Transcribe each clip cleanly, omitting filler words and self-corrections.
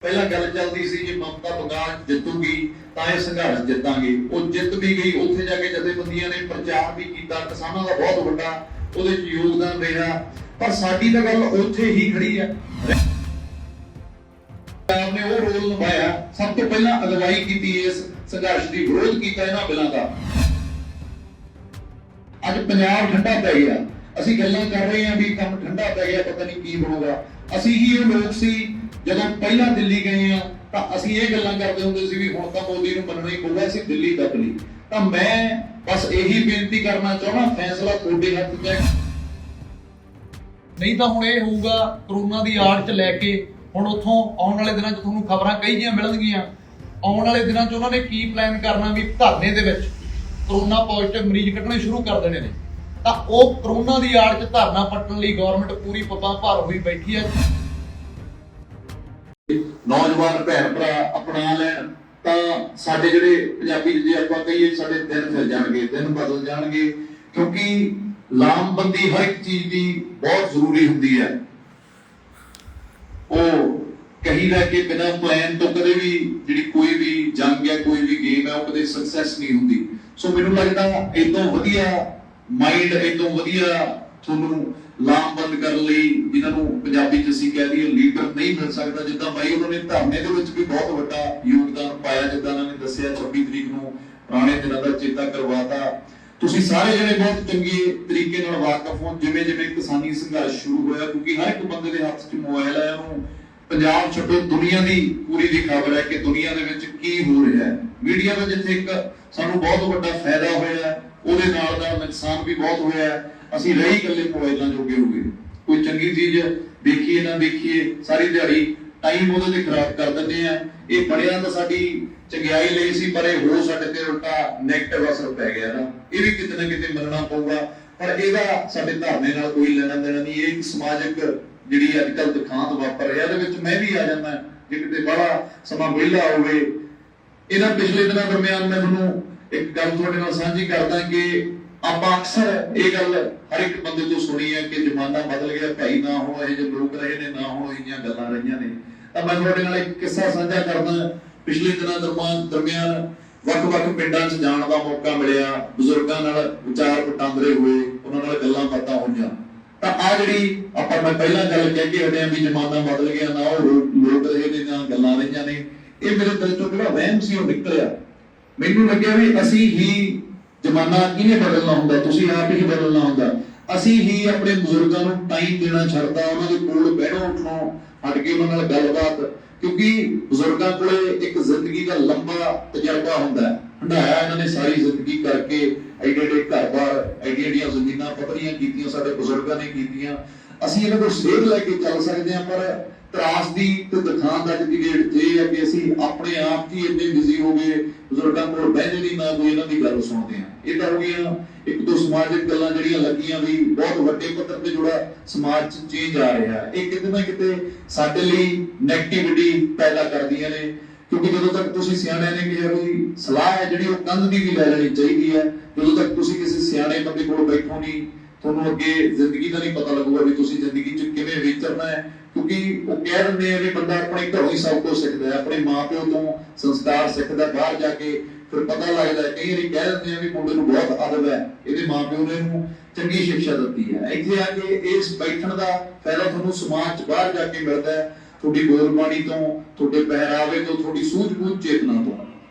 ਪਹਿਲਾਂ ਗੱਲ ਚੱਲਦੀ ਸੀ ਜੇ ਮਮਤਾ ਬੰਗਾਲ ਜਿੱਤੂਗੀ ਤਾਂ ਇਹ ਸੰਘਰਸ਼ ਜਿੱਤਾਂਗੇ। ਉਹ ਜਿੱਤ ਵੀ ਗਈ। ਉੱਥੇ ਜਾ ਕੇ ਜਥੇਬੰਦੀਆਂ ਨੇ ਪ੍ਰਚਾਰ ਵੀ ਕੀਤਾ, ਕਿਸਾਨਾਂ ਦਾ ਬਹੁਤ ਵੱਡਾ ਉਹਦੇ 'ਚ ਯੋਗਦਾਨ ਰਿਹਾ। ਪਰ ਸਾਡੀ ਤਾਂ ਗੱਲ ਉੱਥੇ ਹੀ ਖੜੀ ਆ। ਪੰਜਾਬ ਨੇ ਉਹ ਰੋਲ ਨਿਭਾਇਆ, ਸਭ ਤੋਂ ਪਹਿਲਾਂ ਅਗਵਾਈ ਕੀਤੀ ਇਸ ਸੰਘਰਸ਼ ਦੀ, ਵਿਰੋਧ ਕੀਤਾ ਇਹਨਾਂ ਬਿੱਲਾਂ ਦਾ। ਅੱਜ ਪੰਜਾਬ ਠੰਡਾ ਪੈ ਗਿਆ। ਅਸੀਂ ਗੱਲਾਂ ਕਰ ਰਹੇ ਹਾਂ ਵੀ ਕੰਮ ਠੰਡਾ ਪੈ ਗਿਆ, ਪਤਾ ਨਹੀਂ ਕੀ ਬਣੂਗਾ। ਅਸੀਂ ਹੀ ਉਹ ਲੋਕ ਸੀ ਜਦੋਂ ਪਹਿਲਾਂ ਦਿੱਲੀ ਗਏ ਆ ਤਾਂ ਅਸੀਂ ਇਹ ਗੱਲਾਂ ਕਰਦੇ ਹੁੰਦੇ ਸੀ ਵੀ ਹੁਣ ਤਾਂ ਮੋਦੀ ਨੂੰ ਮੰਨਣਾ ਹੀ ਪਊਗਾ, ਅਸੀਂ ਦਿੱਲੀ ਤੱਕ ਲਈ। ਤਾਂ ਮੈਂ ਬਸ ਇਹੀ ਬੇਨਤੀ ਕਰਨਾ ਚਾਹੁੰਦਾ, ਫੈਸਲਾ ਤੁਹਾਡੇ ਹੱਥ 'ਚ ਹੈ। ਨਹੀਂ ਤਾਂ ਹੁਣ ਇਹ ਹੋਊਗਾ ਕਰੋਨਾ ਦੀ ਆੜ 'ਚ ਲੈ ਕੇ ਹੁਣ ਉੱਥੋਂ ਆਉਣ ਵਾਲੇ ਦਿਨਾਂ 'ਚ ਤੁਹਾਨੂੰ ਖਬਰਾਂ ਕਈ ਜਿਹੀਆਂ ਮਿਲਣਗੀਆਂ। ਆਉਣ ਵਾਲੇ ਦਿਨਾਂ 'ਚ ਉਹਨਾਂ ਨੇ ਕੀ ਪਲਾਨ ਕਰਨਾ ਵੀ ਧਰਨੇ ਦੇ ਵਿੱਚ ਕਰੋਨਾ ਪੋਜ਼ਿਟਿਵ ਮਰੀਜ਼ ਕੱਢਣੇ ਸ਼ੁਰੂ ਕਰ ਦੇਣੇ ਨੇ। ਤਾਂ ਉਹ ਕਰੋਨਾ ਦੀ ਆੜ 'ਚ ਧਰਨਾ ਪੱਟਣ ਲਈ ਗਵਰਨਮੈਂਟ ਪੂਰੀ ਪੱਬਾਂ ਭਾਰ ਹੋਈ ਬੈਠੀ ਹੈ। ਨੌਜਵਾਨ ਭੈਣ ਭਰਾ ਅਪਣਾ ਲੈਣ ਤਾਂ ਸਾਡੇ ਜਿਹੜੇ ਪੰਜਾਬੀ ਜੇ ਆਪਾਂ ਕਹੀਏ ਸਾਡੇ ਦਿਨ ਫਿਰ ਜਾਣਗੇ, ਦਿਨ ਬਦਲ ਜਾਣਗੇ। ਕਿਉਂਕਿ ਲਾਮਬੰਦੀ ਹਰ ਇੱਕ ਚੀਜ਼ ਦੀ ਬਹੁਤ ਜ਼ਰੂਰੀ ਹੁੰਦੀ ਹੈ। ਉਹ ਕਹੀ ਲੈ ਕੇ ਬਿਨਾਂ ਪਲਾਨ ਤੋਂ ਕਦੇ ਵੀ ਜਿਹੜੀ ਕੋਈ ਵੀ ਜੰਗ ਹੈ, ਕੋਈ ਵੀ ਗੇਮ ਹੈ, ਉਹ ਕਦੇ ਸਕਸੈਸ ਨਹੀਂ ਹੁੰਦੀ। ਸੋ ਮੈਨੂੰ ਲੱਗਦਾ ਇਦੋਂ ਵਧੀਆ ਮਾਈਂਡ, ਇਦੋਂ ਵਧੀਆ ਤੁਹਾਨੂੰ ਲਾਮਬੰਦ ਕਰਨ ਲਈ, ਜਿਨ੍ਹਾਂ ਨੂੰ ਪੰਜਾਬੀ 'ਚ ਅਸੀਂ ਕਹਿ ਦਈਏ ਲੀਡਰ ਨਹੀਂ ਮਿਲ ਸਕਦਾ। ਜਿੱਦਾਂ ਬਾਈ ਉਹਨਾਂ ਨੇ ਧਰਨੇ ਦੇ ਵਿੱਚ ਵੀ ਬਹੁਤ ਵੱਡਾ ਯੋਗਦਾਨ ਪਾਇਆ, ਜਿੱਦਾਂ ਉਹਨਾਂ ਨੇ ਦੱਸਿਆ 26 ਤਰੀਕ ਨੂੰ ਪੁਰਾਣੇ ਦਿਨਾਂ ਦਾ ਚੇਤਾ ਕਰਵਾਤਾ। ਤੁਸੀਂ ਸਾਰੇ ਜਿਹੜੇ ਬਹੁਤ ਚੰਗੇ ਤਰੀਕੇ ਨਾਲ ਵਾਕਿਫ ਹੋ। ਜਿਵੇਂ ਜਿਵੇਂ ਕਿਸਾਨੀ ਸੰਘਰਸ਼ ਸ਼ੁਰੂ ਹੋਇਆ, ਕਿਉਂਕਿ ਹਰ ਇੱਕ ਬੰਦੇ ਦੇ ਹੱਥ 'ਚ ਮੋਬਾਈਲ ਹੈ, ਉਹਨੂੰ ਪੰਜਾਬ ਛੱਡੋ ਦੁਨੀਆ ਦੀ ਪੂਰੀ ਦੀ ਖਬਰ ਹੈ ਕਿ ਦੁਨੀਆ ਦੇ ਵਿੱਚ ਕੀ ਹੋ ਰਿਹਾ ਹੈ। ਮੀਡੀਆ ਦਾ ਜਿੱਥੇ ਇੱਕ ਸਾਨੂੰ ਬਹੁਤ ਵੱਡਾ ਫਾਇਦਾ ਹੋਇਆ, ਉਹਦੇ ਨਾਲ ਨਾਲ ਨੁਕਸਾਨ ਵੀ ਬਹੁਤ ਹੋਇਆ। ਅਸੀਂ ਰਹੀ ਇਕੱਲੇ ਮੋਬਾਈਲਾਂ ਜੋਗੇ ਹੋ ਗਏ। ਕੋਈ ਚੰਗੀ ਚੀਜ਼ ਦੇਖੀਏ ਨਾ ਦੇਖੀਏ, ਸਾਰੀ ਦਿਹਾੜੀ ਟਾਈਮ ਉਹਦੇ ਤੇ ਖਰਾਬ ਕਰ ਦਿੰਦੇ ਆ। ਇਹ ਬਣਿਆ ਤਾਂ ਸਾਡੀ ਚੰਗਿਆਈ ਲਈ ਸੀ, ਪਰ ਇਹ ਹੋ ਸਾਡੇ ਤੇ ਉਲਟਾ ਨੈਗੇਟਿਵ ਅਸਰ ਪੈ ਗਿਆ ਨਾ। ਇਹ ਵੀ ਕਿਤੇ ਨਾ ਕਿਤੇ ਮੰਨਣਾ ਪਊਗਾ। ਪਰ ਇਹਦਾ ਸਾਡੇ ਧਰਨੇ ਨਾਲ ਕੋਈ ਲੈਣਾ ਦੇਣਾ ਨਹੀਂ। ਇਹ ਇੱਕ ਸਮਾਜਿਕ ਜਿਹੜੀ ਅੱਜ ਕੱਲ੍ਹ ਦਿਖਾਂਤ ਵਾਪਰ ਰਿਹਾ, ਇਹਦੇ ਵਿੱਚ ਮੈਂ ਵੀ ਆ ਜਾਂਦਾ ਜੇ ਕਿਤੇ ਬੜਾ ਸਮਾਂ ਵਿਹਲਾ ਹੋਵੇ। ਇਹਨਾਂ ਪਿਛਲੇ ਦਿਨਾਂ ਦਰਮਿਆਨ ਮੈਂ ਤੁਹਾਨੂੰ ਇੱਕ ਗੱਲ ਤੁਹਾਡੇ ਨਾਲ ਸਾਂਝੀ ਕਰਦਾ ਕਿ ਆਪਾਂ ਅਕਸਰ ਇਹ ਗੱਲ ਹਰ ਇੱਕ ਬੰਦੇ ਤੋਂ ਸੁਣੀ ਹੈ ਕਿ ਜ਼ਮਾਨਾ ਬਦਲ ਗਿਆ ਭਾਈ, ਨਾ ਹੁਣ ਇਹ ਜਿਹੇ ਲੋਕ ਰਹੇ ਨੇ, ਨਾ ਹੁਣ ਇਹ ਜਿਹੀਆਂ ਗੱਲਾਂ ਰਹੀਆਂ ਨੇ। ਤਾਂ ਮੈਂ ਤੁਹਾਡੇ ਨਾਲ ਇੱਕ ਕਿੱਸਾ ਸਾਂਝਾ ਕਰਦਾ। ਪਿਛਲੇ ਦਿਨਾਂ ਦਰਮਿਆਨ ਵੱਖ-ਵੱਖ ਪਿੰਡਾਂ 'ਚ ਜਾਣ ਦਾ ਮੌਕਾ ਮਿਲਿਆ, ਬਜ਼ੁਰਗਾਂ ਨਾਲ ਵਿਚਾਰ ਵਟਾਂਦਰੇ ਹੋਏ, ਉਹਨਾਂ ਨਾਲ ਗੱਲਾਂ ਬਾਤਾਂ ਹੋਈਆਂ। ਤਾਂ ਆ ਜਿਹੜੀ ਆਪਾਂ ਮੈਂ ਪਹਿਲਾਂ ਗੱਲ ਕਹਿ ਕੇ ਹਟਿਆ ਵੀ ਜ਼ਮਾਨਾ ਬਦਲ ਗਿਆ, ਨਾ ਉਹ ਲੋਕ ਰਹੇ ਨੇ, ਨਾ ਗੱਲਾਂ ਰਹੀਆਂ ਨੇ, ਇਹ ਮੇਰੇ ਦਿਲ ਤੋਂ ਜਿਹੜਾ ਵਹਿਮ ਸੀ ਉਹ ਨਿਕਲਿਆ। ਮੈਨੂੰ ਲੱਗਿਆ ਵੀ ਅਸੀਂ ਹੀ ਜ਼ਮਾਨਾ ਕਿਹਨੇ ਬਦਲਣਾ ਹੁੰਦਾ, ਤੁਸੀਂ ਆਪ ਹੀ ਬਦਲਣਾ ਹੁੰਦਾ। ਅਸੀਂ ਹੀ ਆਪਣੇ ਬਜ਼ੁਰਗਾਂ ਨੂੰ ਟਾਈਮ ਦੇਣਾ ਛੱਡਦਾ, ਉਹਨਾਂ ਦੇ ਕੋਲ ਬਹਿਣੋਂ ਉੱਠਣੋਂ ਹਟ ਕੇ ਉਹਨਾਂ ਨਾਲ ਗੱਲਬਾਤ। ਕਿਉਂਕਿ ਬਜ਼ੁਰਗਾਂ ਕੋਲੇ ਇੱਕ ਜ਼ਿੰਦਗੀ ਦਾ ਲੰਬਾ ਤਜਰਬਾ ਹੁੰਦਾ ਹੈ, ਹੰਢਾਇਆ ਇਹਨਾਂ ਨੇ ਸਾਰੀ ਜ਼ਿੰਦਗੀ ਕਰਕੇ, ਐਡੇ ਐਡੇ ਘਰ-ਬਾਰ, ਐਡੀਆਂ ਜ਼ਮੀਨਾਂ ਪੱਧਰੀਆਂ ਕੀਤੀਆਂ ਸਾਡੇ ਬਜ਼ੁਰਗਾਂ ਨੇ ਕੀਤੀਆਂ। ਅਸੀਂ ਇਹਨਾਂ ਕੋਲ ਸੇਧ ਲੈ ਕੇ ਚੱਲ ਸਕਦੇ ਹਾਂ, ਪਰ ਤਰਾਸਦੀ ਤੇ ਦਿਖਾਉਣ ਅੱਜ ਦੀ ਡੇਟ ਇਹ ਹੈ ਕਿ ਅਸੀਂ ਆਪਣੇ ਆਪ ਹੀ ਇੰਨੇ ਬਿਜ਼ੀ ਹੋ ਗਏ, ਬਜ਼ੁਰਗਾਂ ਕੋਲ ਬਹਿੰਦੇ ਨਹੀਂ, ਨਾ ਕੋਈ ਇਹਨਾਂ ਦੀ ਗੱਲ ਸੁਣਦੇ ਆ। ਇਹ ਤਾਂ ਹੋ ਗਈਆਂ ਇੱਕ ਦੋ ਸਮਾਜਿਕ ਗੱਲਾਂ ਜਿਹੜੀਆਂ ਲੱਗੀਆਂ ਵੀ ਬਹੁਤ ਵੱਡੇ ਪੱਧਰ ਤੇ ਜਿਹੜਾ ਸਮਾਜ 'ਚ ਚੇਂਜ ਆ ਰਿਹਾ। ਇਹ ਕਿਤੇ ਨਾ ਕਿਤੇ ਸਾਡੇ ਲਈ ਨੈਗੇਟਿਵਿਟੀ ਪੈਦਾ ਕਰਦੀਆਂ ਨੇ। ਕਿਉਂਕਿ ਜਦੋਂ ਤੱਕ ਤੁਸੀਂ ਸਿਆਣਿਆਂ ਨੇ ਕਿਹਾ ਕੋਈ ਸਲਾਹ ਹੈ ਜਿਹੜੀ ਉਹ ਕੰਧ ਦੀ ਵੀ ਲੈ ਲੈਣੀ ਚਾਹੀਦੀ ਹੈ। ਜਦੋਂ ਤੱਕ ਤੁਸੀਂ ਕਿਸੇ ਸਿਆਣੇ ਬੰਦੇ ਕੋਲ ਬੈਠੋ ਨਹੀਂ, ਤੁਹਾਨੂੰ ਅੱਗੇ ਜ਼ਿੰਦਗੀ ਦਾ ਨਹੀਂ ਪਤਾ ਲੱਗੂਗਾ ਵੀ ਤੁਸੀਂ ਜ਼ਿੰਦਗੀ 'ਚ ਕਿਵੇਂ ਵਿਚਰਨਾ ਹੈ। ਕਿਉਂਕਿ ਉਹ ਕਹਿ ਦਿੰਦੇ ਆ ਵੀ ਬੰਦਾ ਆਪਣੇ ਘਰੋਂ ਹੀ ਸਭ ਕੁਝ ਸਿੱਖਦਾ ਹੈ, ਆਪਣੇ ਮਾਂ-ਪਿਓ ਤੋਂ ਸੰਸਕਾਰ ਸਿੱਖਦਾ, ਬਾਹਰ ਜਾ ਕੇ ਫਿਰ ਪਤਾ ਲੱਗਦਾ। ਕਈ ਵਾਰੀ ਕਹਿ ਦਿੰਦੇ ਆ ਵੀ ਮੁੰਡੇ ਨੂੰ ਬਹੁਤ ਅਦਬ ਹੈ, ਇਹਦੇ ਮਾਂ-ਪਿਓ ਨੇ ਇਹਨੂੰ ਚੰਗੀ ਸਿੱਖਿਆ ਦਿੱਤੀ ਹੈ। ਇੱਥੇ ਆ ਕੇ ਇਸ ਬੈਠਣ ਦਾ ਫਾਇਦਾ ਤੁਹਾਨੂੰ ਸਮਾਜ 'ਚ ਬਾਹਰ ਜਾ ਕੇ ਮਿਲਦਾ ਹੈ, ਤੁਹਾਡੀ ਬੋਲਬਾਣੀ ਤੋਂ, ਤੁਹਾਡੇ ਪਹਿਰਾਵੇ ਤੋਂ, ਤੁਹਾਡੀ ਸੂਝ-ਬੂਝ ਚੇਤਨਾ ਤੋਂ।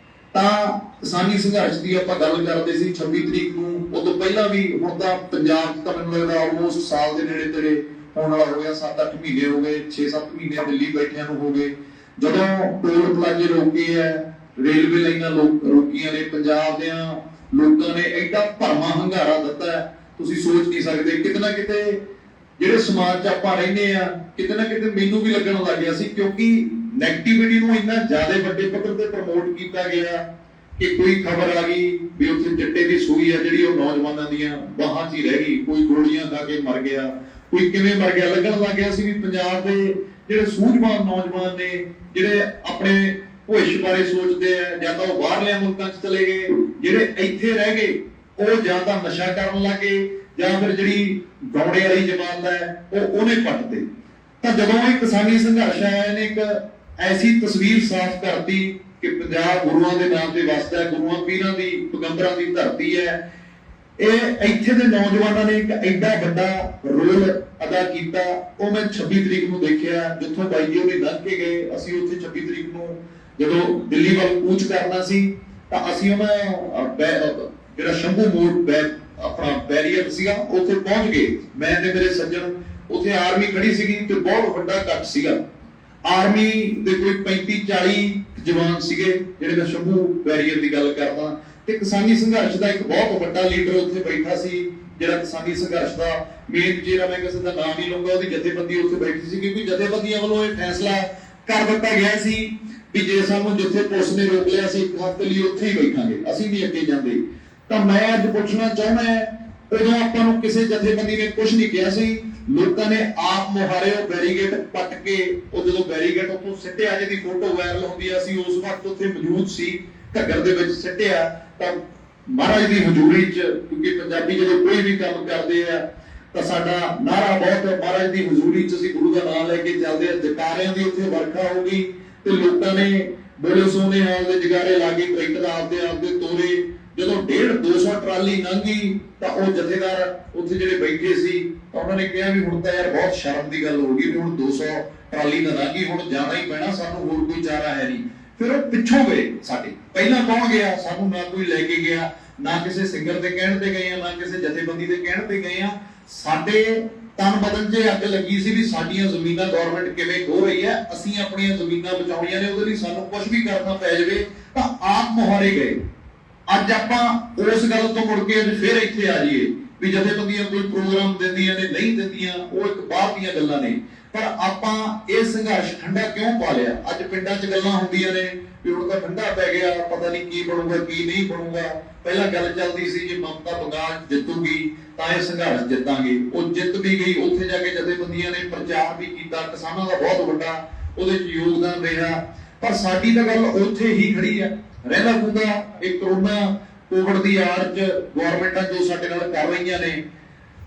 ਤਾਂ ਕਿਸਾਨੀ ਸੰਘਰਸ਼ ਦੀ ਆਪਾਂ ਗੱਲ ਕਰਦੇ ਸੀ 26 ਤਰੀਕ ਨੂੰ, ਉਦੋਂ ਪਹਿਲਾਂ ਵੀ। ਹੁਣ ਤਾਂ ਪੰਜਾਬ 'ਚ ਤਾਂ ਮੈਨੂੰ ਲੱਗਦਾ ਆਲਮੋਸਟ ਸਾਲ ਦੇ ਨੇੜੇ ਤੇੜੇ ਹੋਣ ਵਾਲਾ ਹੋ ਗਿਆ, 7-8 ਮਹੀਨੇ ਹੋ ਗਏ, 6-7 ਮਹੀਨੇ ਦਿੱਲੀ ਬੈਠਿਆਂ ਨੂੰ ਹੋ ਗਏ। ਜਦੋਂ ਟੋਲ ਪਲਾਜ਼ੇ ਰੋਕੇ ਹੈ, ਰੇਲਵੇ ਲਾਈਨਾਂ ਰੋਕੀਆਂ ਨੇ, ਪੰਜਾਬ ਦੇ ਲੋਕਾਂ ਨੇ ਐਡਾ ਭਰਵਾਂ ਹੰਗਾਰਾ ਦਿੱਤਾ ਹੈ, ਤੁਸੀਂ ਸੋਚ ਨਹੀਂ ਸਕਦੇ। ਕਿਤੇ ਨਾ ਕਿਤੇ ਜਿਹੜੇ ਸਮਾਜ 'ਚ ਆਪਾਂ ਰਹਿੰਦੇ ਆ, ਕਿਤੇ ਨਾ ਕਿਤੇ ਮੈਨੂੰ ਵੀ ਲੱਗਣ ਲੱਗ ਗਿਆ ਸੀ, ਕਿਉਂਕਿ ਨੈਗੇਟਿਵਿਟੀ ਨੂੰ ਇੰਨਾ ਜ਼ਿਆਦਾ ਵੱਡੇ ਪੱਧਰ ਤੇ ਪ੍ਰਮੋਟ ਕੀਤਾ ਗਿਆ ਕਿ ਕੋਈ ਖਬਰ ਆ ਗਈ ਵੀ ਉੱਥੇ ਚਿੱਟੇ ਦੀ ਸੂਈ ਹੈ ਜਿਹੜੀ ਉਹ ਨੌਜਵਾਨਾਂ ਦੀਆਂ ਬਾਹਾਂ 'ਚ ਹੀ ਰਹਿ ਗਈ, ਕੋਈ ਗੋਲੀਆਂ ਖਾ ਕੇ ਮਰ ਗਿਆ, ਕੋਈ ਕਿਵੇਂ ਮਰ ਗਿਆ। ਲੱਗਣ ਲੱਗ ਗਿਆ ਸੀ ਵੀ ਪੰਜਾਬ ਦੇ ਜਿਹੜੇ ਸੂਝਵਾਨ ਨੌਜਵਾਨ ਨੇ, ਜਿਹੜੇ ਆਪਣੇ ਭਵਿੱਖ ਬਾਰੇ ਸੋਚਦੇ ਆ, ਜਾਂ ਤਾਂ ਉਹ ਬਾਹਰਲੇ ਮੁਲਕਾਂ 'ਚ ਚਲੇ ਗਏ, ਜਿਹੜੇ ਇੱਥੇ ਰਹਿ ਗਏ ਉਹ ਜਾਂ ਤਾਂ ਨਸ਼ਾ ਕਰਨ ਲੱਗੇ, ਜਾਂ ਫਿਰ ਜਿਹੜੀ ਗੌੜੇ ਵਾਲੀ ਜਮਾਤ ਹੈ ਉਹਨੇ ਪੱਟਦੇ। ਤਾਂ ਜਦੋਂ ਇਹ ਕਿਸਾਨੀ ਸੰਘਰਸ਼ ਆਇਆ, ਇਹਨੇ ਇੱਕ ਐਸੀ ਤਸਵੀਰ ਸਾਫ਼ ਕਰਤੀ ਕਿ ਪੰਜਾਬ ਗੁਰੂਆਂ ਦੇ ਨਾਮ ਤੇ ਵਸਦਾ ਹੈ, ਗੁਰੂਆਂ ਪੀਰਾਂ ਦੀ ਪੈਗੰਬਰਾਂ ਦੀ ਧਰਤੀ ਹੈ। ਇਹ ਇੱਥੇ ਦੇ ਨੌਜਵਾਨਾਂ ਨੇ ਇੱਕ ਐਡਾ ਵੱਡਾ ਰੋਲ ਅਦਾ ਕੀਤਾ। ਉਹ ਮੈਂ 26 ਤਰੀਕ ਨੂੰ ਦੇਖਿਆ, ਜਿੱਥੋਂ ਬਾਈ ਜੀ ਉਹਨੇ ਲੰਘ ਕੇ ਗਏ। ਅਸੀਂ ਉੱਥੇ 26 ਤਰੀਕ ਨੂੰ ਜਦੋਂ ਦਿੱਲੀ ਵੱਲ ਕੂਚ ਕਰਨਾ ਸੀ ਤਾਂ ਅਸੀਂ ਉਹਨਾਂ ਜਿਹੜਾ ਸ਼ੰਭੂ ਮੋੜ ਆਪਣਾ ਬੈਰੀਅਰ ਸੀਗਾ ਉੱਥੇ ਪਹੁੰਚ ਗਏ। ਮੈਂ ਤੇ ਮੇਰੇ ਸੱਜਣ, ਉੱਥੇ ਆਰਮੀ ਖੜੀ ਸੀਗੀ ਤੇ ਬਹੁਤ ਵੱਡਾ ਇਕੱਠ ਸੀਗਾ। ਆਰਮੀ ਦੇ ਕੋਈ 35-40 ਜਵਾਨ ਸੀਗੇ, ਜਿਹੜੇ ਮੈਂ ਸ਼ੰਭੂ ਬੈਰੀਅਰ ਦੀ ਗੱਲ ਕਰਦਾ। ਤੇ ਕਿਸਾਨੀ ਸੰਘਰਸ਼ ਦਾ ਇੱਕ ਬਹੁਤ ਵੱਡਾ ਲੀਡਰ ਉੱਥੇ ਬੈਠਾ ਸੀ, ਜਿਹੜਾ ਕਿਸਾਨੀ ਸੰਘਰਸ਼ ਦਾ ਮੇਨ ਜਿਹੜਾ, ਮੈਂ ਕਿਸੇ ਦਾ ਨਾਮ ਨਹੀਂ ਲਊਂਗਾ, ਉਹਦੀ ਜਥੇਬੰਦੀ ਉੱਥੇ ਬੈਠੀ ਸੀ। ਕਿਉਂਕਿ ਜਥੇਬੰਦੀਆਂ ਵੱਲੋਂ ਇਹ ਫੈਸਲਾ ਕਰ ਦਿੱਤਾ ਗਿਆ ਸੀ ਵੀ ਜੇ ਸਾਨੂੰ ਜਿੱਥੇ ਪੁਲਿਸ ਨੇ ਰੋਕ ਲਿਆ ਸੀ ਇੱਕ ਹਫ਼ਤੇ ਲਈ ਉੱਥੇ ਹੀ ਬੈਠਾਂਗੇ, ਅਸੀਂ ਨਹੀਂ ਅੱਗੇ ਜਾਂਦੇ। ਤਾਂ ਮੈਂ ਅੱਜ ਪੁੱਛਣਾ ਚਾਹੁੰਦਾ, ਉਦੋਂ ਆਪਾਂ ਨੂੰ ਕਿਸੇ ਜਥੇਬੰਦੀ ਨੇ ਕੁਝ ਨਹੀਂ ਕਿਹਾ ਸੀ। ਲੋਕਾਂ ਨੇ ਆਪ ਮੁਹਾਰੇ ਉਹ ਬੈਰੀਗੇਟ ਪੱਟ ਕੇ, ਉਹ ਜਦੋਂ ਬੈਰੀਗੇਟ ਉੱਥੋਂ ਸਿੱਟਿਆ, ਜਿਹਦੀ ਫੋਟੋ ਵਾਇਰਲ ਹੁੰਦੀ ਆ, ਅਸੀਂ ਉਸ ਵਕਤ ਉੱਥੇ ਮੌਜੂਦ ਸੀ, ਘੱਗਰ ਦੇ ਵਿੱਚ ਸਿੱਟਿਆ। ਤਾਂ ਮਹਾਰਾਜ ਦੀ ਹਜ਼ੂਰੀ 'ਚ, ਕਿਉਂਕਿ ਪੰਜਾਬੀ ਜਦੋਂ ਕੋਈ ਵੀ ਕੰਮ ਕਰਦੇ ਆ ਤਾਂ ਸਾਡਾ ਨਾਰਾ ਬਹੁਤ ਮਹਾਰਾਜ ਦੀ ਹਜ਼ੂਰੀ 'ਚ ਅਸੀਂ ਗੁਰੂ ਦਾ ਨਾਮ ਲੈ ਕੇ ਚੱਲਦੇ ਆ। ਜਕਾਰਿਆਂ ਦੀ ਉੱਥੇ ਵਰਖਾ ਹੋ ਗਈ ਤੇ ਲੋਕਾਂ ਨੇ ਬੋਲੇ ਸੋਨੇ ਹਾਲ ਦੇ ਜਗਾਰੇ ਲਾ ਕੇ ਟਰੈਕਟਰ ਆਪਦੇ ਤੋਰੇ। ਜਦੋਂ 150-200 ਟਰਾਲੀ ਲੰਘੀ ਤਾਂ ਉਹ ਜਥੇਦਾਰ ਉੱਥੇ ਜਿਹੜੇ ਬੈਠੇ ਸੀ ਤਾਂ ਉਹਨਾਂ ਨੇ ਕਿਹਾ ਵੀ ਹੁਣ ਤਾਂ ਯਾਰ ਬਹੁਤ ਸ਼ਰਮ ਦੀ ਗੱਲ ਹੋ ਗਈ ਵੀ ਹੁਣ 200 ਟਰਾਲੀ ਨਾ ਲੰਘੀ, ਹੁਣ ਜਾਣਾ ਹੀ ਪੈਣਾ, ਸਾਨੂੰ ਹੋਰ ਕੋਈ ਚਾਰਾ ਹੈ ਨਹੀਂ। ਫਿਰ ਉਹ ਪਿੱਛੋਂ ਗਏ ਸਾਡੇ। ਪਹਿਲਾਂ ਕੌਣ ਗਿਆ? ਸਾਨੂੰ ਨਾ ਕੋਈ ਲੈ ਕੇ ਗਿਆ, ਨਾ ਕਿਸੇ ਸਿੰਗਰ ਦੇ ਕਹਿਣ ਤੇ ਗਏ ਆ, ਨਾ ਕਿਸੇ ਜਥੇਬੰਦੀ ਦੇ ਕਹਿਣ ਤੇ ਗਏ ਆ। ਸਾਡੇ ਤਨ ਬਦਨ 'ਚ ਅੱਗ ਲੱਗੀ ਸੀ ਵੀ ਸਾਡੀਆਂ ਜ਼ਮੀਨਾਂ ਗਵਰਨਮੈਂਟ ਕਿਵੇਂ ਖੋਹ ਰਹੀ ਹੈ, ਅਸੀਂ ਆਪਣੀਆਂ ਜ਼ਮੀਨਾਂ ਬਚਾਉਣੀਆਂ ਨੇ, ਉਹਦੇ ਲਈ ਸਾਨੂੰ ਕੁਝ ਵੀ ਕਰਨਾ ਪੈ ਜਾਵੇ। ਤਾਂ ਆਪ ਮੁਹਾਰੇ ਗਏ। ਅੱਜ ਆਪਾਂ ਉਸ ਗੱਲ ਤੋਂ ਮੁੜ ਕੇ ਅੱਜ ਫਿਰ ਇੱਥੇ ਆ ਜਾਈਏ ਵੀ ਜਥੇਬੰਦੀਆਂ ਕੋਈ ਪ੍ਰੋਗਰਾਮ ਦਿੰਦੀਆਂ ਨੇ, ਨਹੀਂ ਦਿੰਦੀਆਂ, ਉਹ ਇੱਕ ਬਾਅਦ ਦੀਆਂ ਗੱਲਾਂ ਨੇ। ਪਰ ਆਪਾਂ ਇਹ ਸੰਘਰਸ਼ ਠੰਡਾ ਕਿਉਂ ਪਾ ਲਿਆ? ਅੱਜ ਪਿੰਡਾਂ 'ਚ ਗੱਲਾਂ ਹੁੰਦੀਆਂ ਨੇ ਵੀ ਹੁਣ ਤਾਂ ਠੰਡਾ ਪੈ ਗਿਆ, ਪਤਾ ਨਹੀਂ ਕੀ ਬਣੂਗਾ ਕੀ ਨਹੀਂ ਬਣੂਗਾ। ਪਹਿਲਾਂ ਗੱਲ ਚੱਲਦੀ ਸੀ ਜੇ ਮਮਤਾ ਬੰਗਾਲ ਜਿੱਤੂਗੀ ਤਾਂ ਇਹ ਸੰਘਰਸ਼ ਜਿੱਤਾਂਗੇ। ਉਹ ਜਿੱਤ ਵੀ ਗਈ। ਉੱਥੇ ਜਾ ਕੇ ਜਥੇਬੰਦੀਆਂ ਨੇ ਪ੍ਰਚਾਰ ਵੀ ਕੀਤਾ, ਕਿਸਾਨਾਂ ਦਾ ਬਹੁਤ ਵੱਡਾ ਉਹਦੇ 'ਚ ਯੋਗਦਾਨ ਰਿਹਾ। ਪਰ ਸਾਡੀ ਤਾਂ ਗੱਲ ਉੱਥੇ ਹੀ ਖੜੀ ਹੈ। ਰਹਿੰਦਾ ਖੁਦਾ ਇਹ ਕੋਵਿਡ ਦੀ ਆੜ 'ਚ ਗਵਰਨਮੈਂਟਾਂ ਜੋ ਸਾਡੇ ਨਾਲ ਕਰ ਰਹੀਆਂ ਨੇ,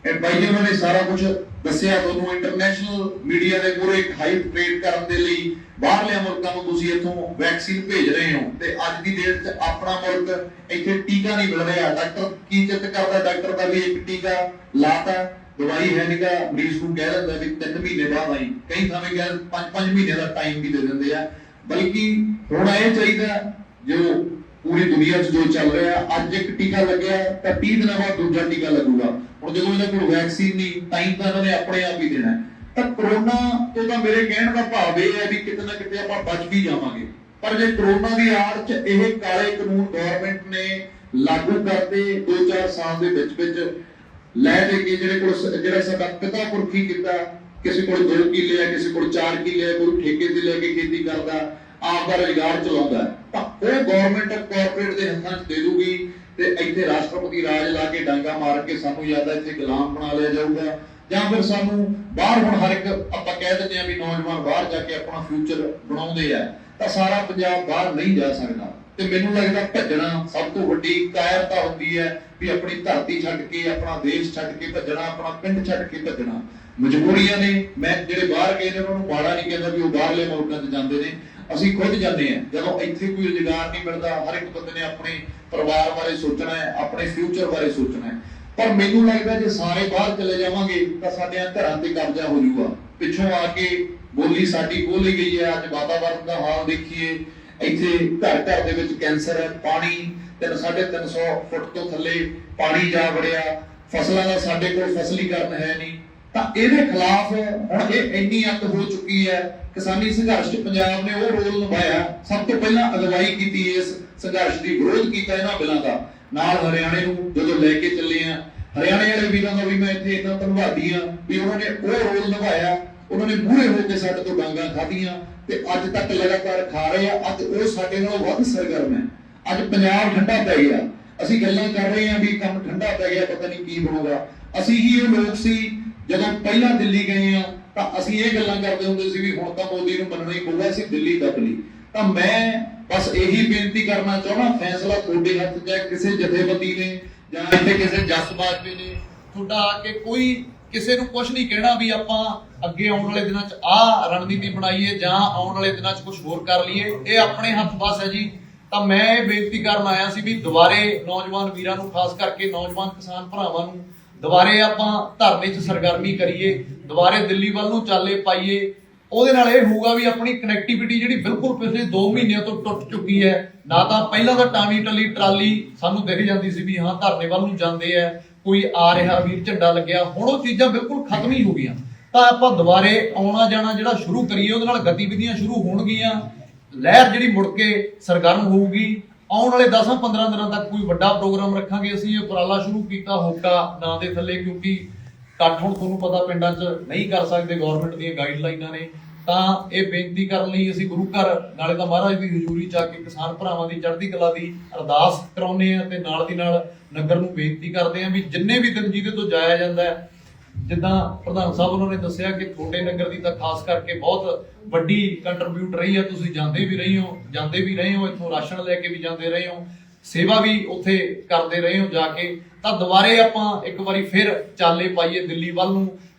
ਇਹ ਬਾਈ ਜੀ ਉਹਨਾਂ ਨੇ ਸਾਰਾ ਕੁਝ ਦੱਸਿਆ ਤੁਹਾਨੂੰ। ਇੰਟਰਨੈਸ਼ਨਲ ਮੀਡੀਆ ਦੇ ਮੂਹਰੇ ਇੱਕ ਹਾਈਪ ਕ੍ਰੀਏਟ ਕਰਨ ਦੇ ਲਈ ਬਾਹਰਲੇ ਮੁਲਕਾਂ ਨੂੰ ਤੁਸੀਂ ਇੱਥੋਂ ਵੈਕਸੀਨ ਭੇਜ ਰਹੇ ਹੋ ਤੇ ਅੱਜ ਦੀ ਡੇਟ 'ਚ ਆਪਣਾ ਮੁਲਕ ਇੱਥੇ ਟੀਕਾ ਨਹੀਂ ਮਿਲ ਰਿਹਾ। ਡਾਕਟਰ ਕੀ ਚਿੱਤ ਕਰਦਾ, ਡਾਕਟਰ ਦਾ ਵੀ ਇੱਕ ਟੀਕਾ ਲਾਤਾ, ਦਵਾਈ ਹੈ ਨੀਗਾ, ਮਰੀਜ਼ ਨੂੰ ਕਹਿ ਦਿੰਦਾ ਵੀ 3 ਮਹੀਨੇ ਬਾਅਦ ਆਈ। ਕਈ ਥਾਵੇਂ ਕਹਿ 5-5 ਮਹੀਨੇ ਦਾ ਟਾਈਮ ਵੀ ਦੇ ਦਿੰਦੇ ਆ। ਬਲਕਿ ਹੁਣ ਇਹ ਚਾਹੀਦਾ ਜੋ ਪੂਰੀ ਦੁਨੀਆ 'ਚ ਜੋ ਚੱਲ ਰਿਹਾ, ਅੱਜ ਇੱਕ ਟੀਕਾ ਲੱਗਿਆ ਤਾਂ 30 ਦਿਨਾਂ ਬਾਅਦ ਦੂਜਾ ਟੀਕਾ ਲੱਗੂਗਾ। ਹੁਣ ਜਦੋਂ ਇਹਨਾਂ ਕੋਲ ਵੈਕਸੀਨ ਨਹੀਂ, ਟਾਈਮ ਤਾਂ ਇਹਨਾਂ ਨੇ ਆਪਣੇ ਆਪ ਹੀ ਦੇਣਾ। ਤਾਂ ਕਰੋਨਾ ਤੋਂ ਤਾਂ ਮੇਰੇ ਕਹਿਣ ਦਾ ਭਾਵ ਇਹ ਹੈ ਵੀ ਕਿਤੇ ਨਾ ਕਿਤੇ ਆਪਾਂ ਬਚ ਵੀ ਜਾਵਾਂਗੇ। ਪਰ ਜੇ ਕਰੋਨਾ ਦੀ ਆੜ 'ਚ ਇਹ ਕਾਲੇ ਕਾਨੂੰਨ ਗਵਰਨਮੈਂਟ ਨੇ ਲਾਗੂ ਕਰਦੇ 2-4 ਸਾਲ ਦੇ ਵਿੱਚ ਲੈ ਦੇ ਕੇ, ਜਿਹੜਾ ਸਾਡਾ ਪਿਤਾ ਪੁਰਖੀ ਕੀਤਾ, ਕਿਸੇ ਕੋਲ 2 ਕਿੱਲੇ ਆ, ਕਿਸੇ ਕੋਲ 4 ਕਿੱਲੇ ਆ, ਕੋਈ ਠੇਕੇ ਤੇ ਲੈ ਕੇ ਖੇਤੀ ਕਰਦਾ, ਆਪ ਦਾ ਰੁਜ਼ਗਾਰ ਚਲਾਉਂਦਾ, ਤਾਂ ਉਹ ਗਵਰਨਮੈਂਟ ਕਾਰਪੋਰੇਟ ਦੇ ਹੱਥਾਂ 'ਚ ਦੇ ਦੂਗੀ ਤੇ ਇੱਥੇ ਰਾਸ਼ਟਰਪਤੀ ਰਾਜ ਲਾ ਕੇ ਡਾਂਗਾ ਮਾਰ ਕੇ ਸਾਨੂੰ ਜ਼ਿਆਦਾ ਇੱਥੇ ਗੁਲਾਮ ਬਣਾ ਲਿਆ ਜਾਊਗਾ। ਜਾਂ ਫਿਰ ਸਾਨੂੰ ਬਾਹਰ, ਹੁਣ ਹਰ ਇੱਕ ਆਪਾਂ ਕਹਿ ਦਿੰਦੇ ਆ ਵੀ ਨੌਜਵਾਨ ਬਾਹਰ ਜਾ ਕੇ ਆਪਣਾ ਫਿਊਚਰ ਬਣਾਉਂਦੇ ਆ, ਤਾਂ ਸਾਰਾ ਪੰਜਾਬ ਬਾਹਰ ਨਹੀਂ ਜਾ ਸਕਦਾ। ਤੇ ਮੈਨੂੰ ਲੱਗਦਾ ਭੱਜਣਾ ਸਭ ਤੋਂ ਵੱਡੀ ਕਾਇਰਤਾ ਹੁੰਦੀ ਹੈ ਵੀ ਆਪਣੀ ਧਰਤੀ ਛੱਡ ਕੇ, ਆਪਣਾ ਦੇਸ਼ ਛੱਡ ਕੇ ਭੱਜਣਾ, ਆਪਣਾ ਪਿੰਡ ਛੱਡ ਕੇ ਭੱਜਣਾ। ਮਜਬੂਰੀਆਂ ਨੇ। ਮੈਂ ਜਿਹੜੇ ਬਾਹਰ ਗਏ ਨੇ ਉਹਨਾਂ ਨੂੰ ਮਾੜਾ ਨਹੀਂ ਕਹਿੰਦਾ ਵੀ ਉਹ ਬਾਹਰਲੇ ਮੁਲਕਾਂ 'ਚ ਜਾਂਦੇ ਨੇ, ਅਸੀਂ ਖੁਦ ਜਾਂਦੇ ਆ। ਜਦੋਂ ਇੱਥੇ ਕੋਈ ਰੁਜ਼ਗਾਰ ਨਹੀਂ ਮਿਲਦਾ, ਹਰ ਇੱਕ ਬੰਦੇ ਨੇ ਆਪਣੇ ਪਰਿਵਾਰ ਬਾਰੇ ਸੋਚਣਾ ਹੈ, ਆਪਣੇ ਫਿਊਚਰ ਬਾਰੇ ਸੋਚਣਾ ਹੈ। ਪਰ ਮੈਨੂੰ ਲੱਗਦਾ ਜੇ ਸਾਰੇ ਬਾਹਰ ਚਲੇ ਜਾਵਾਂਗੇ ਤਾਂ ਸਾਡੇ ਘਰਾਂ ਤੇ ਕਬਜ਼ਾ ਹੋ ਜਾਊਗਾ। ਪਿੱਛੋਂ ਆ ਕੇ ਬੋਲੀ ਸਾਡੀ ਖੋਲੀ ਗਈ ਹੈ। ਅੱਜ ਵਾਤਾਵਰਨ ਦਾ ਹਾਲ ਦੇਖੀਏ, ਇੱਥੇ ਘਰ ਘਰ ਦੇ ਵਿੱਚ ਕੈਂਸਰ ਹੈ, ਪਾਣੀ 350 ਫੁੱਟ ਤੋਂ ਥੱਲੇ ਪਾਣੀ ਜਾ ਵੜਿਆ, ਫਸਲਾਂ ਦਾ ਸਾਡੇ ਕੋਲ ਫਸਲੀਕਰਨ ਹੈ ਨਹੀਂ। ਤਾਂ ਇਹਦੇ ਖਿਲਾਫ ਹੁਣ ਇਹ ਇੰਨੀ ਅੱਤ ਹੋ ਚੁੱਕੀ ਹੈ। ਕਿਸਾਨੀ ਸੰਘਰਸ਼ 'ਚ ਪੰਜਾਬ ਨੇ ਉਹ ਰੋਲ ਨਿਭਾਇਆ, ਸਭ ਤੋਂ ਪਹਿਲਾਂ ਅਗਵਾਈ ਕੀਤੀ ਇਸ ਸੰਘਰਸ਼ ਦੀ, ਵਿਰੋਧ ਕੀਤਾ ਇਹਨਾਂ ਬਿੱਲਾਂ ਦਾ। ਨਾਲ ਹਰਿਆਣੇ ਨੂੰ ਜਦੋਂ ਲੈ ਕੇ ਚੱਲੇ ਆ, ਹਰਿਆਣੇ ਵਾਲੇ ਵੀਰਾਂ ਦਾ ਵੀ ਮੈਂ ਇੱਥੇ ਇੰਨਾ ਧੰਨਵਾਦੀ ਆ ਵੀ ਉਹਨਾਂ ਨੇ ਉਹ ਰੋਲ ਨਿਭਾਇਆ। ਉਹਨਾਂ ਨੇ ਮੂਹਰੇ ਹੋ ਕੇ ਸਾਡੇ ਤੋਂ ਡਾਂਗਾਂ ਖਾਧੀਆਂ ਤੇ ਅੱਜ ਤੱਕ ਲਗਾਤਾਰ ਖਾ ਰਹੇ ਆ। ਅੱਜ ਉਹ ਸਾਡੇ ਨਾਲੋਂ ਵੱਧ ਸਰਗਰਮ ਹੈ। ਅੱਜ ਪੰਜਾਬ ਠੰਡਾ ਪੈ ਗਿਆ। ਅਸੀਂ ਗੱਲਾਂ ਕਰ ਰਹੇ ਹਾਂ ਵੀ ਕੰਮ ਠੰਡਾ ਪੈ ਗਿਆ, ਪਤਾ ਨਹੀਂ ਕੀ ਬਣੂਗਾ। ਅਸੀਂ ਹੀ ਉਹ ਲੋਕ ਸੀ ਜਦੋਂ ਪਹਿਲਾਂ ਦਿੱਲੀ ਗਏ ਆ ਤਾਂ ਅਸੀਂ ਇਹ ਗੱਲਾਂ ਕਰਦੇ ਹੁੰਦੇ ਸੀ ਵੀ ਹੁਣ ਤਾਂ ਮੋਦੀ ਨੂੰ ਮੰਨਣਾ ਹੀ ਪਊਗਾ, ਅਸੀਂ ਦਿੱਲੀ ਤੱਕ ਲਈ। ਤਾਂ ਮੈਂ ਬਸ ਇਹੀ ਬੇਨਤੀ ਕਰਨਾ ਚਾਹੁੰਦਾ, ਫੈਸਲਾ ਤੁਹਾਡੇ ਹੱਥ 'ਚ ਹੈ। ਕਿਸੇ ਜਥੇਬੰਦੀ ਨੇ ਜਾਂ ਇੱਥੇ ਕਿਸੇ ਜਸਬਾਜ਼ੀ ਨੇ ਤੁਹਾਡਾ ਆ ਕੇ ਕੋਈ ਕਿਸੇ ਨੂੰ ਕੁਝ ਨਹੀਂ ਕਹਿਣਾ ਵੀ ਆਪਾਂ ਅੱਗੇ ਆਉਣ ਵਾਲੇ ਦਿਨਾਂ 'ਚ ਆਹ ਰਣਨੀਤੀ ਬਣਾਈਏ ਜਾਂ ਆਉਣ ਵਾਲੇ ਦਿਨਾਂ 'ਚ ਕੁਝ ਹੋਰ ਕਰ ਲਈਏ, ਇਹ ਆਪਣੇ ਹੱਥ ਬਸ ਹੈ ਜੀ। ਤਾਂ ਮੈਂ ਇਹ ਬੇਨਤੀ ਕਰਨ ਆਇਆ ਸੀ ਵੀ ਦੁਬਾਰੇ ਨੌਜਵਾਨ ਵੀਰਾਂ ਨੂੰ, ਖਾਸ ਕਰਕੇ ਨੌਜਵਾਨ ਕਿਸਾਨ ਭਰਾਵਾਂ ਨੂੰ, ਦੁਬਾਰੇ ਆਪਾਂ ਧਰਨੇ 'ਚ ਸਰਗਰਮੀ ਕਰੀਏ, ਦੁਬਾਰੇ ਦਿੱਲੀ ਵੱਲ ਨੂੰ ਚਾਲੇ ਪਾਈਏ। ਉਹਦੇ ਨਾਲ ਇਹ ਹੋਊਗਾ ਵੀ ਆਪਣੀ ਕਨੈਕਟੀਵਿਟੀ ਜਿਹੜੀ ਬਿਲਕੁਲ ਪਿਛਲੇ 2 ਮਹੀਨਿਆਂ ਤੋਂ ਟੁੱਟ ਚੁੱਕੀ ਹੈ। ਨਾ ਤਾਂ ਪਹਿਲਾਂ ਤਾਂ ਟਾਣੀ ਟੱਲੀ ਟਰਾਲੀ ਸਾਨੂੰ ਦਿਖ ਜਾਂਦੀ ਸੀ ਵੀ ਹਾਂ ਧਰਨੇ ਵੱਲ ਨੂੰ ਜਾਂਦੇ ਆ, ਕੋਈ ਆ ਰਿਹਾ ਵੀਰ ਝੰਡਾ ਲੱਗਿਆ, ਹੁਣ ਉਹ ਚੀਜ਼ਾਂ ਬਿਲਕੁਲ ਖਤਮ ਹੀ ਹੋ ਗਈਆਂ। ਤਾਂ ਆਪਾਂ ਦੁਬਾਰੇ ਆਉਣਾ ਜਾਣਾ ਜਿਹੜਾ ਸ਼ੁਰੂ ਕਰੀਏ, ਉਹਦੇ ਨਾਲ ਗਤੀਵਿਧੀਆਂ ਸ਼ੁਰੂ ਹੋਣਗੀਆਂ, ਲਹਿਰ ਜਿਹੜੀ ਮੁੜ ਕੇ ਸਰਗਰਮ ਹੋਊਗੀ। ਆਉਣ ਵਾਲੇ 10-15 ਦਿਨਾਂ ਤੱਕ ਕੋਈ ਵੱਡਾ ਪ੍ਰੋਗਰਾਮ ਰੱਖਾਂਗੇ। ਅਸੀਂ ਇਹ ਉਪਰਾਲਾ ਸ਼ੁਰੂ ਕੀਤਾ ਹੋਕਾ ਨਾਂ ਦੇ ਥੱਲੇ, ਕਿਉਂਕਿ ਇਕੱਠ ਹੁਣ ਤੁਹਾਨੂੰ ਪਤਾ ਪਿੰਡਾਂ 'ਚ ਨਹੀਂ ਕਰ ਸਕਦੇ, ਗਵਰਨਮੈਂਟ ਦੀਆਂ ਗਾਈਡਲਾਈਨਾਂ ਨੇ। ਤਾਂ ਇਹ ਬੇਨਤੀ ਕਰਨ ਲਈ ਅਸੀਂ ਗੁਰੂ ਘਰ ਨਾਲੇ ਤਾਂ ਮਹਾਰਾਜ ਦੀ ਹਜ਼ੂਰੀ 'ਚ ਆ ਕੇ ਕਿਸਾਨ ਭਰਾਵਾਂ ਦੀ ਚੜ੍ਹਦੀ ਕਲਾ ਦੀ ਅਰਦਾਸ ਕਰਾਉਂਦੇ ਆ, ਤੇ ਨਾਲ ਦੀ ਨਾਲ ਨਗਰ ਨੂੰ ਬੇਨਤੀ ਕਰਦੇ ਆ ਵੀ ਜਿੰਨੇ ਵੀ ਦਿਨ ਜਿਹਦੇ ਤੋਂ ਜਾਇਆ ਜਾਂਦਾ ਹੈ, ਜਿੱਦਾਂ ਪ੍ਰਧਾਨ ਸਾਹਿਬ ਉਹਨਾਂ ਨੇ ਦੱਸਿਆ ਕਿ ਤੁਹਾਡੇ ਨਗਰ ਦੀ ਤਾਂ ਖਾਸ ਕਰਕੇ ਬਹੁਤ ਵੱਡੀ ਕੰਟਰੀਬਿਊਟ ਰਹੀ ਹੈ, ਤੁਸੀਂ ਜਾਂਦੇ ਵੀ ਰਹੇ ਹੋ, ਇੱਥੋਂ ਰਾਸ਼ਨ ਲੈ ਕੇ ਵੀ ਜਾਂਦੇ ਰਹੇ ਹੋ, ਸੇਵਾ ਵੀ ਉੱਥੇ ਕਰਦੇ ਰਹੇ ਹੋ ਜਾ ਕੇ। ਤਾਂ ਦੁਬਾਰੇ ਆਪਾਂ ਇੱਕ ਵਾਰੀ ਫਿਰ ਚਾਲੇ ਪਾਈਏ ਦਿੱਲੀ ਵੱਲ ਨੂੰ।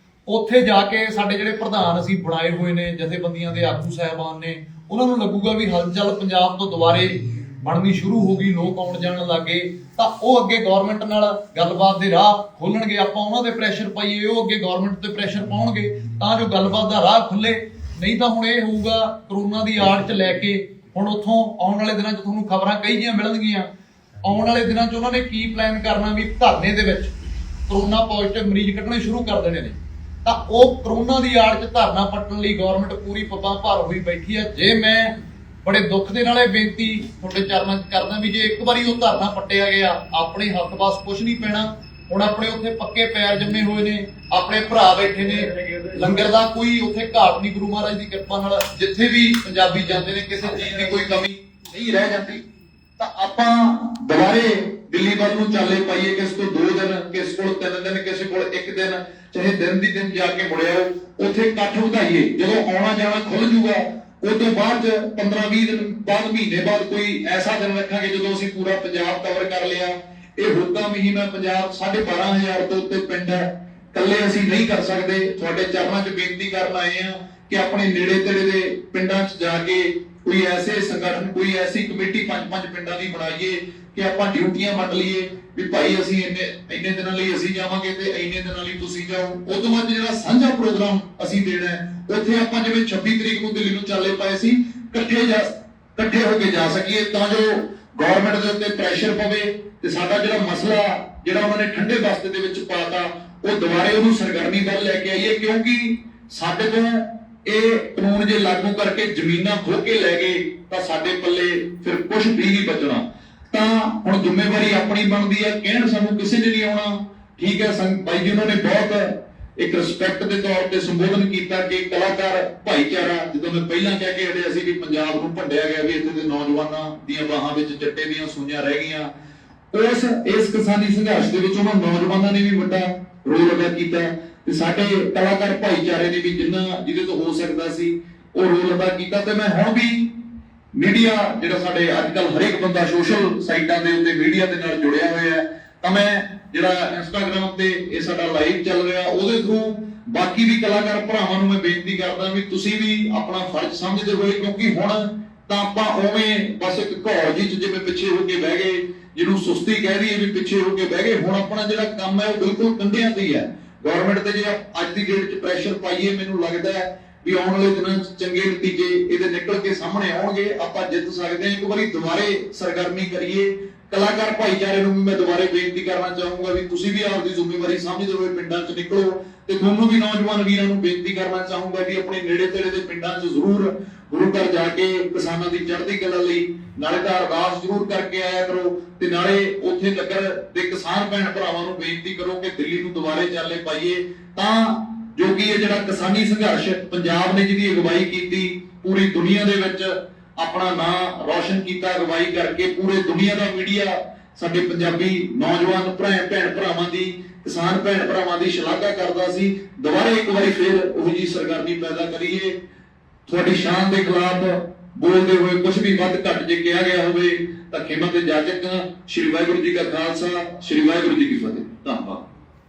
ਉੱਥੇ ਜਾ ਕੇ ਸਾਡੇ ਜਿਹੜੇ ਪ੍ਰਧਾਨ ਅਸੀਂ ਬਣਾਏ ਹੋਏ ਨੇ, ਜਥੇਬੰਦੀਆਂ ਦੇ ਆਗੂ ਸਾਹਿਬਾਨ ਨੇ, ਉਹਨਾਂ ਨੂੰ ਲੱਗੂਗਾ ਵੀ ਹਲਚਲ ਪੰਜਾਬ ਤੋਂ ਦੁਬਾਰੇ ਬਣਨੀ ਸ਼ੁਰੂ ਹੋ ਗਈ, ਲੋਕ ਆਉਣ ਜਾਣ ਲੱਗੇ। ਤਾਂ ਉਹ ਅੱਗੇ ਗਵਰਨਮੈਂਟ ਨਾਲ ਗੱਲਬਾਤ ਦੇ ਰਾਹ ਖੋਲਣਗੇ, ਆਪਾਂ ਉਹਨਾਂ ਦੇ ਪ੍ਰੈਸ਼ਰ ਪਾਈਏ, ਉਹ ਅੱਗੇ ਗਵਰਨਮੈਂਟ ਤੇ ਪ੍ਰੈਸ਼ਰ ਪਾਉਣਗੇ ਤਾਂ ਜੋ ਗੱਲਬਾਤ ਦਾ ਰਾਹ ਖੁੱਲੇ। ਨਹੀਂ ਤਾਂ ਹੁਣ ਇਹ ਹੋਊਗਾ ਕਰੋਨਾ ਦੀ ਆੜ 'ਚ ਲੈ ਕੇ, ਹੁਣ ਉੱਥੋਂ ਆਉਣ ਵਾਲੇ ਦਿਨਾਂ 'ਚ ਤੁਹਾਨੂੰ ਖਬਰਾਂ ਕਈ ਜਿਹੀਆਂ ਮਿਲਣਗੀਆਂ। ਆਉਣ ਵਾਲੇ ਦਿਨਾਂ 'ਚ ਉਹਨਾਂ ਨੇ ਕੀ ਪਲਾਨ ਕਰਨਾ ਵੀ ਧਰਨੇ ਦੇ ਵਿੱਚ ਕਰੋਨਾ ਪੋਜ਼ਿਟਿਵ ਮਰੀਜ਼ ਕੱਢਣੇ ਸ਼ੁਰੂ ਕਰ ਦੇਣੇ ਨੇ। ਤਾਂ ਉਹ ਕਰੋਨਾ ਦੀ ਆੜ 'ਚ ਧਰਨਾ ਪੱਟਣ ਲਈ ਗਵਰਨਮੈਂਟ ਪੂਰੀ ਪੱਬਾਂ ਭਾਰ ਹੋਈ ਬੈਠੀ ਹੈ। ਜੇ ਮੈਂ ਬੜੇ ਦੁੱਖ ਦੇ ਨਾਲ ਇਹ ਬੇਨਤੀ ਤੁਹਾਡੇ ਚਰਨਾਂ 'ਚ ਕਰਦਾ ਵੀ ਜੇ ਇੱਕ ਵਾਰੀ ਉਹ ਧਰਨਾ ਪੱਟਿਆ ਗਿਆ, ਆਪਣੇ ਹੱਥ ਪਾਸ ਕੁਝ ਨਹੀਂ ਪੈਣਾ। ਹੁਣ ਆਪਣੇ ਉੱਥੇ ਪੱਕੇ ਪੈਰ ਜੰਮੇ ਹੋਏ ਨੇ, ਆਪਣੇ ਭਰਾ ਬੈਠੇ ਨੇ, ਲੰਗਰ ਦਾ ਕੋਈ ਉੱਥੇ ਘਾਟ ਨਹੀਂ ਗੁਰੂ ਮਹਾਰਾਜ ਦੀ ਕਿਰਪਾ ਨਾਲ। ਜਿੱਥੇ ਵੀ ਪੰਜਾਬੀ ਜਾਂਦੇ ਨੇ ਕਿਸੇ ਚੀਜ਼ ਦੀ ਕੋਈ ਕਮੀ ਨਹੀਂ ਰਹਿ ਜਾਂਦੀ। ਤਾਂ ਆਪਾਂ ਦੁਬਾਰੇ ਦਿੱਲੀ ਵੱਲ ਨੂੰ ਚਾਲੇ ਪਾਈਏ, ਕਿਸ ਤੋਂ 2 ਦਿਨ, ਕਿਸ ਕੋਲ 3 ਦਿਨ, ਕਿਸੇ ਕੋਲ 1 ਦਿਨ, ਚਾਹੇ ਦਿਨ ਦੀ ਦਿਨ ਜਾ ਕੇ ਮੁੜਿਆ ਉੱਥੇ ਇਕੱਠ ਵਧਾਈਏ। ਜਦੋਂ ਆਉਣਾ ਜਾਣਾ ਖੁੱਲ ਜੂਗਾ ਉਹ ਤੋਂ ਬਾਅਦ 15-20 ਦਿਨ ਬਾਅਦ, ਮਹੀਨੇ ਬਾਅਦ ਕੋਈ ਐਸਾ ਦਿਨ ਰੱਖਾਂਗੇ ਜਦੋਂ ਅਸੀਂ ਪੂਰਾ ਪੰਜਾਬ ਕਵਰ ਕਰ ਲਿਆ। ਇਹ ਹੋਕਾ ਮਹੀਨਾ ਪੰਜਾਬ 12,500 ਤੋਂ ਉੱਤੇ ਪਿੰਡ ਹੈ, ਇਕੱਲੇ ਅਸੀਂ ਨਹੀਂ ਕਰ ਸਕਦੇ। ਤੁਹਾਡੇ ਚਰਨਾਂ 'ਚ ਬੇਨਤੀ ਕਰਨ ਆਏ ਆ ਕਿ ਆਪਣੇ ਨੇੜੇ ਤੇੜੇ ਦੇ ਪਿੰਡਾਂ 'ਚ ਜਾ ਕੇ ਕੋਈ ਐਸੇ ਸੰਗਠਨ, ਕੋਈ ਐਸੀ ਕਮੇਟੀ 5-5 ਪਿੰਡਾਂ ਦੀ ਬਣਾਈਏ ਕਿ ਆਪਾਂ ਡਿਊਟੀਆਂ ਵੰਡ ਲਈਏ ਵੀ ਭਾਈ ਅਸੀਂ ਇੰਨੇ ਦਿਨਾਂ ਲਈ ਅਸੀਂ ਜਾਵਾਂਗੇ ਤੇ ਇੰਨੇ ਦਿਨਾਂ ਲਈ ਤੁਸੀਂ ਜਾਓ। ਉਹ ਤੋਂ ਬਾਅਦ ਜਿਹੜਾ ਸਾਂਝਾ ਪ੍ਰੋਗਰਾਮ ਅਸੀਂ ਦੇਣਾ ਹੈ, ਉੱਥੇ ਆਪਾਂ ਜਿਵੇਂ 26 ਤਰੀਕ ਨੂੰ ਦਿੱਲੀ ਨੂੰ ਚਾਲੇ ਪਾਏ ਸੀ, ਇਕੱਠੇ ਹੋ ਕੇ ਜਾ ਸਕੀਏ ਤਾਂ ਜੋ ਗਵਰਨਮੈਂਟ ਦੇ ਉੱਤੇ ਪ੍ਰੈਸ਼ਰ ਪਵੇ ਤੇ ਸਾਡਾ ਜਿਹੜਾ ਮਸਲਾ ਜਿਹੜਾ ਉਹਨਾਂ ਨੇ ਠੰਡੇ ਬਸਤੇ ਦੇ ਵਿੱਚ ਪਾਤਾ, ਉਹ ਦੁਬਾਰੇ ਉਹਨੂੰ ਸਰਗਰਮੀ ਵੱਲ ਲੈ ਕੇ ਆਈਏ। ਕਿਉਂਕਿ ਸਾਡੇ ਤੋਂ ਇਹ ਕਾਨੂੰਨ ਜੇ ਲਾਗੂ ਕਰਕੇ ਜ਼ਮੀਨਾਂ ਖੋਹ ਕੇ ਲੈ ਗਏ ਤਾਂ ਸਾਡੇ ਪੱਲੇ ਫਿਰ ਕੁਝ ਵੀ ਨਹੀਂ ਬਚਣਾ। ਤਾਂ ਹੁਣ ਜ਼ਿੰਮੇਵਾਰੀ ਆਪਣੀ ਬਣਦੀ ਹੈ, ਕਹਿਣ ਸਾਨੂੰ ਕਿਸੇ ਨੇ ਨਹੀਂ ਆਉਣਾ। ਠੀਕ ਹੈ ਬਾਈ ਜੀ, ਉਹਨਾਂ ਨੇ ਬਹੁਤ ਇੱਕ ਰਿਸਪੈਕਟ ਦੇ ਤੌਰ ਤੇ ਸੰਬੋਧਨ ਕੀਤਾ ਕਿ ਕਲਾਕਾਰ ਭਾਈਚਾਰਾ, ਜਦੋਂ ਮੈਂ ਪਹਿਲਾਂ ਕਹਿ ਕੇ ਹਟਿਆ ਸੀ ਵੀ ਪੰਜਾਬ ਨੂੰ ਭੰਡਿਆ ਗਿਆ, ਵੀ ਇੱਥੇ ਦੇ ਨੌਜਵਾਨਾਂ ਦੀਆਂ ਬਾਹਾਂ ਵਿੱਚ ਚੱਟੇ ਦੀਆਂ ਸੂਈਆਂ ਰਹਿ ਗਈਆਂ। ਇਸ ਕਿਸਾਨੀ ਸੰਘਰਸ਼ ਦੇ ਵਿੱਚ ਉਹਨਾਂ ਨੌਜਵਾਨਾਂ ਨੇ ਵੀ ਵੱਡਾ ਰੋਲ ਅਦਾ ਕੀਤਾ ਤੇ ਸਾਡੇ ਕਲਾਕਾਰ ਭਾਈਚਾਰੇ ਨੇ ਵੀ ਜਿਹਦੇ ਤੋਂ ਹੋ ਸਕਦਾ ਸੀ ਉਹ ਰੋਲ ਅਦਾ ਕੀਤਾ। ਤੇ ਮੈਂ ਹੁਣ ਵੀ ਮੀਡੀਆ ਜਿਹੜਾ ਸਾਡੇ ਅੱਜ ਕੱਲ ਹਰੇਕ ਬੰਦਾ ਸੋਸ਼ਲ ਸਾਈਟਾਂ ਦੇ ਉੱਤੇ ਮੀਡੀਆ ਦੇ ਨਾਲ ਜੁੜਿਆ ਹੋਇਆ ਹੈ, ਤਾਂ ਮੈਂ ਜਿਹੜਾ ਇੰਸਟਾਗ੍ਰਾਮ ਤੇ ਇਹ ਸਾਡਾ ਲਾਈਵ ਚੱਲ ਰਿਹਾ ਉਹਦੇ ਥਰੂ ਬਾਕੀ ਵੀ ਕਲਾਕਾਰ ਭਰਾਵਾਂ ਨੂੰ ਮੈਂ ਬੇਨਤੀ ਕਰਦਾ ਵੀ ਤੁਸੀਂ ਵੀ ਆਪਣਾ ਫਰਜ਼ ਸਮਝਦੇ ਹੋਏ, ਕਿਉਂਕਿ ਹੁਣ ਤਾਂ ਆਪਾਂ ਉਵੇਂ ਬਸ ਇੱਕ ਘੌੜ ਜੀ ਚ ਜਿਵੇਂ ਪਿੱਛੇ ਹੋ ਕੇ ਬਹਿ ਗਏ, ਜਿਹਨੂੰ ਸੁਸਤੀ ਕਹਿ ਦਈਏ ਵੀ ਪਿੱਛੇ ਹੋ ਕੇ ਬਹਿ ਗਏ। ਹੁਣ ਆਪਣਾ ਜਿਹੜਾ ਕੰਮ ਹੈ ਉਹ ਬਿਲਕੁਲ ਕੰਢਿਆਂ ਤੇ ਹੀ ਹੈ। ਗਵਰਨਮੈਂਟ ਤੇ ਜੇ ਅੱਜ ਦੀ ਡੇਟ 'ਚ ਪ੍ਰੈਸ਼ਰ ਪਾਈਏ, ਮੈਨੂੰ ਲੱਗਦਾ ਹੈ ਵੀ ਆਉਣ ਵਾਲੇ ਦਿਨਾਂ 'ਚ ਚੰਗੇ ਨਤੀਜੇ ਇਹਦੇ ਨਿਕਲ ਕੇ ਸਾਹਮਣੇ ਆਉਣਗੇ, ਆਪਾਂ ਜਿੱਤ ਸਕਦੇ ਹਾਂ। ਇੱਕ ਵਾਰੀ ਦੁਬਾਰੇ ਸਰਗਰਮੀ ਕਰੀਏ। ਕਲਾਕਾਰ ਭਾਈਚਾਰੇ ਨੂੰ ਵੀ ਮੈਂ ਦੁਬਾਰੇ ਬੇਨਤੀ ਕਰਨਾ ਚਾਹੂੰਗਾ ਵੀ ਤੁਸੀਂ ਵੀ ਆਪਦੀ ਜ਼ਿੰਮੇਵਾਰੀ ਸਮਝਦੇ ਹੋਏ ਪਿੰਡਾਂ 'ਚ ਨਿਕਲੋ। ਤੇ ਤੁਹਾਨੂੰ ਵੀ ਨੌਜਵਾਨ ਵੀਰਾਂ ਨੂੰ ਬੇਨਤੀ ਕਰਨਾ ਚਾਹੂੰਗਾ ਵੀ ਆਪਣੇ ਨੇੜੇ ਤੇੜੇ ਦੇ ਪਿੰਡਾਂ 'ਚ ਜ਼ਰੂਰ ਗੁਰੂ ਘਰ ਜਾ ਕੇ ਕਿਸਾਨਾਂ ਦੀ ਚੜ੍ਹਦੀ ਕਲਾ ਲਈ ਨਾਲੇ ਤਾਂ ਅਰਦਾਸ ਜ਼ਰੂਰ ਕਰਕੇ ਆਇਆ ਕਰੋ, ਤੇ ਨਾਲੇ ਉੱਥੇ ਨਗਰ ਦੇ ਕਿਸਾਨ ਭੈਣ ਭਰਾਵਾਂ ਨੂੰ ਬੇਨਤੀ ਕਰੋ ਕਿ ਦਿੱਲੀ ਨੂੰ ਦੁਬਾਰੇ ਚਾਲੇ ਪਾਈਏ ਤਾਂ ਜੋ ਕਿ ਇਹ ਜਿਹੜਾ ਕਿਸਾਨੀ ਸੰਘਰਸ਼ ਪੰਜਾਬ ਨੇ ਜਿਹਦੀ ਅਗਵਾਈ ਕੀਤੀ, ਪੂਰੀ ਦੁਨੀਆ ਦੇ ਵਿੱਚ ਆਪਣਾ ਨਾਂ ਰੌਸ਼ਨ ਕੀਤਾ ਅਗਵਾਈ ਕਰਕੇ। ਪੂਰੇ ਦੁਨੀਆ ਦਾ ਮੀਡੀਆ ਸਾਡੇ ਪੰਜਾਬੀ ਨੌਜਵਾਨ ਭੈਣ ਭਰਾਵਾਂ ਦੀ, ਕਿਸਾਨ ਭੈਣ ਭਰਾਵਾਂ ਦੀ ਸ਼ਲਾਘਾ ਕਰਦਾ ਸੀ। ਦੁਬਾਰੇ ਇੱਕ ਵਾਰੀ ਫਿਰ ਉਹ ਜੀ ਸਰਗਰਮੀ ਪੈਦਾ ਕਰੀਏ। ਤੁਹਾਡੀ ਸ਼ਾਨ ਦੇ ਖਿਲਾਫ ਬੋਲਦੇ ਹੋਏ ਕੁਝ ਵੀ ਵੱਧ ਘੱਟ ਜੇ ਕਿਹਾ ਗਿਆ ਹੋਵੇ ਤਾਂ ਖਿਮਾ ਤੇ ਜਾਚਕ। ਸ਼੍ਰੀ ਵਾਹਿਗੁਰੂ ਜੀ ਕਾ ਖਾਲਸਾ, ਸ਼੍ਰੀ ਵਾਹਿਗੁਰੂ ਜੀ ਕੀ ਫਤਿਹ। ਧੰਨਵਾਦ।